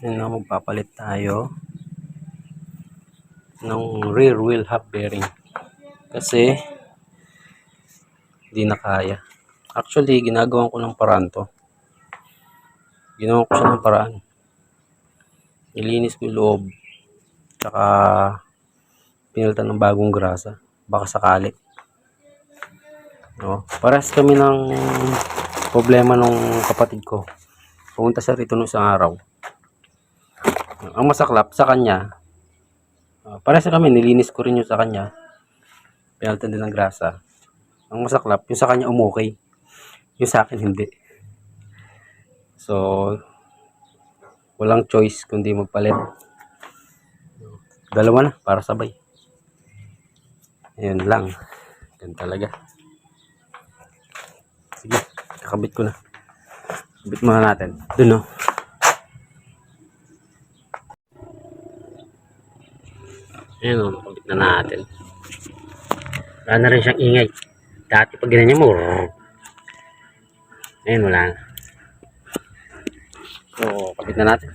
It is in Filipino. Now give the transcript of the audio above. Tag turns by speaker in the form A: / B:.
A: Yun na, magpapalit tayo ng rear wheel hub bearing kasi hindi na kaya. Actually, ginagawan ko ng paraan to. Ginawa ko siya ng paraan. Nilinis ko yung loob. Tsaka pinalitan ng bagong grasa. Baka sakali. No? Parehas kami ng problema nung kapatid ko. Pumunta siya rito nung isang araw. Ang masaklap sa kanya, parehas kami, nilinis ko rin yung sa kanya. Pinalitan din ng grasa. Ang masaklap, yung sa kanya umukay. Yung sa akin hindi. So, walang choice kundi magpalit. Dalawa na para sabay. Ayun lang. Yan talaga. Sige, kakabit ko na. Kabit muna natin. Dun, no? Ayun, no, nakabit na natin. Wala na rin siyang ingay. Dati pag ganyan mo, ayun, wala na. So, kabit na natin.